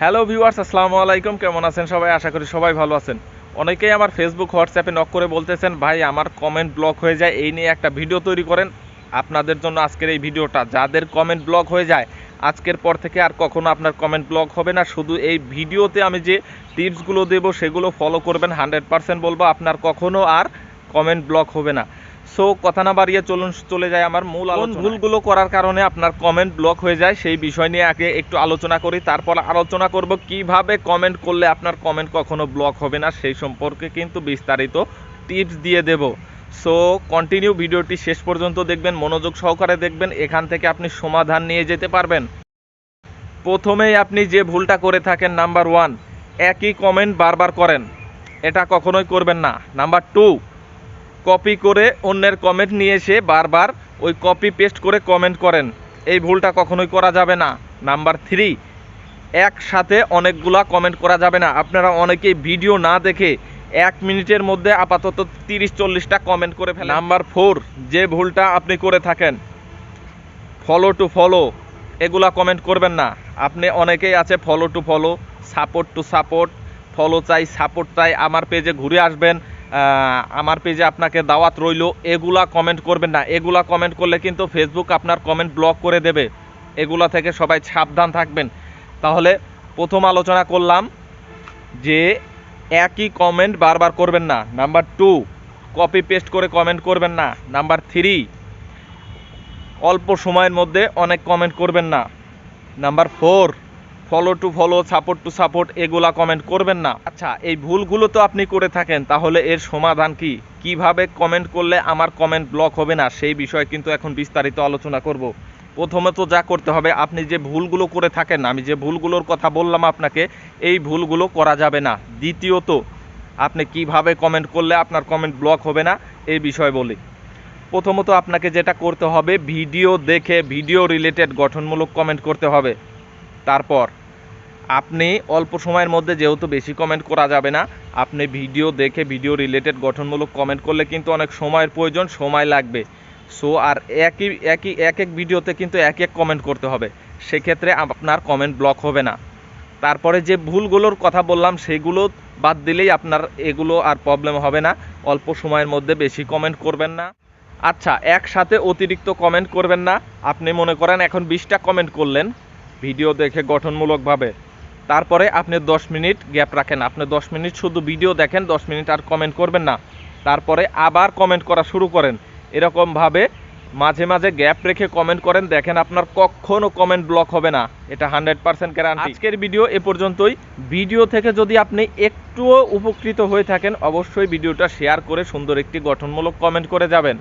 Hello viewers, আসসালামু আলাইকুম। কেমন আছেন সবাই? আশা করি সবাই ভালো আছেন। অনেকেই আমার ফেসবুক হোয়াটসঅ্যাপে নক করে বলতেছেন, ভাই আমার কমেন্ট ব্লক হয়ে যায়, এই নিয়ে একটা ভিডিও তৈরি করেন। আপনাদের জন্য আজকের এই ভিডিওটা। যাদের কমেন্ট ব্লক হয়ে যায়, আজকের পর থেকে আর কখনো আপনার কমেন্ট ব্লক হবে না। শুধু এই ভিডিওতে আমি যে টিপসগুলো দেবো সেগুলো ফলো করবেন, 100% বলবো আপনার কখনো আর কমেন্ট ব্লক হবে না। সো কথা না বাড়িয়ে চলে যায় আমার মূল আলোচনা। ভুলগুলো করার কারণে আপনার কমেন্ট ব্লক হয়ে যায় সেই বিষয় নিয়ে আগে একটু আলোচনা করি, তারপর আলোচনা করব কিভাবে কমেন্ট করলে আপনার কমেন্ট কখনো ব্লক হবে না, সেই সম্পর্কে কিন্তু বিস্তারিত টিপস দিয়ে দেব। সো কন্টিনিউ ভিডিওটি শেষ পর্যন্ত দেখবেন, মনোযোগ সহকারে দেখবেন, এখান থেকে আপনি সমাধান নিয়ে যেতে পারবেন। প্রথমেই আপনি যে ভুলটা করে থাকেন, নাম্বার 1, একই কমেন্ট বারবার করেন। এটা কখনোই করবেন না। নাম্বার 2, কপি করে অন্যের কমেন্ট নিয়ে এসে বারবার ওই কপি পেস্ট করে কমেন্ট করেন। এই ভুলটা কখনোই করা যাবে না। নাম্বার 3, একসাথে অনেকগুলা কমেন্ট করা যাবে না। আপনারা অনেকেই ভিডিও না দেখে 1 মিনিটের মধ্যে আপাতত 30-40টা কমেন্ট করে ফেলেন। নাম্বার 4, যে ভুলটা আপনি করে থাকেন, ফলো টু ফলো এগুলা কমেন্ট করবেন না। আপনি অনেকেই আছে follow to follow, support to support, follow চাই, সাপোর্ট চাই, আমার পেজে ঘুরে আসবেন, আমার পেজে আপনাকে দাওয়াত রইল, এগুলা কমেন্ট করবেন না। এগুলা কমেন্ট করলে কিন্তু ফেসবুক আপনার কমেন্ট ব্লক করে দেবে। এগুলা থেকে সবাই সাবধান থাকবেন। তাহলে প্রথম আলোচনা করলাম যে একই কমেন্ট বারবার করবেন না। নাম্বার 2, কপি পেস্ট করে কমেন্ট করবেন না। নাম্বার 3, অল্প সময়ের মধ্যে অনেক কমেন্ট করবেন না। Number 4, follow to follow, support to support এগুলা কমেন্ট করবেন না। আচ্ছা, এই ভুলগুলো তো আপনি করে থাকেন, তাহলে এর সমাধান কি? কিভাবে কমেন্ট করলে আমার কমেন্ট ব্লক হবে না, সেই বিষয়ে কিন্তু এখন বিস্তারিত আলোচনা করব। প্রথমত যা করতে হবে, আপনি যে ভুলগুলো করে থাকেন, আমি যে ভুলগুলোর কথা বললাম আপনাকে, এই ভুলগুলো করা যাবে না। দ্বিতীয়ত, আপনি কিভাবে কমেন্ট করলে আপনার কমেন্ট ব্লক হবে না এই বিষয়ে বলি। প্রথমত আপনাকে যেটা করতে হবে, ভিডিও দেখে ভিডিও রিলেটেড গঠনমূলক কমেন্ট করতে হবে। তারপর আপনি অল্প সময়ের মধ্যে, যেহেতু বেশি কমেন্ট করা যাবে না, আপনি ভিডিও দেখে ভিডিও রিলেটেড গঠনমূলক কমেন্ট করলে কিন্তু অনেক সময়ের প্রয়োজন, সময় লাগবে। সো আর এক এক ভিডিওতে কিন্তু এক কমেন্ট করতে হবে, সেক্ষেত্রে আপনার কমেন্ট ব্লক হবে না। তারপরে যে ভুলগুলোর কথা বললাম সেগুলো বাদ দিলেই আপনার এগুলো আর প্রবলেম হবে না। অল্প সময়ের মধ্যে বেশি কমেন্ট করবেন না। আচ্ছা, একসাথে অতিরিক্ত কমেন্ট করবেন না। আপনি মনে করেন এখন 20টা কমেন্ট করলেন ভিডিও দেখে গঠনমূলকভাবে, তারপরে আপনি 10 মিনিট গ্যাপ রাখেন। আপনি 10 মিনিট শুধু ভিডিও দেখেন, 10 মিনিট আর কমেন্ট করবেন না। তারপরে আবার কমেন্ট করা শুরু করেন। এরকমভাবে মাঝে মাঝে গ্যাপ রেখে কমেন্ট করেন, দেখেন আপনার কখনো কমেন্ট ব্লক হবে না। এটা 100% গ্যারান্টি। আজকের ভিডিও এ পর্যন্তই। ভিডিও থেকে যদি আপনি একটুও উপকৃত হয়ে থাকেন, অবশ্যই ভিডিওটা শেয়ার করে সুন্দর একটি গঠনমূলক কমেন্ট করে যাবেন।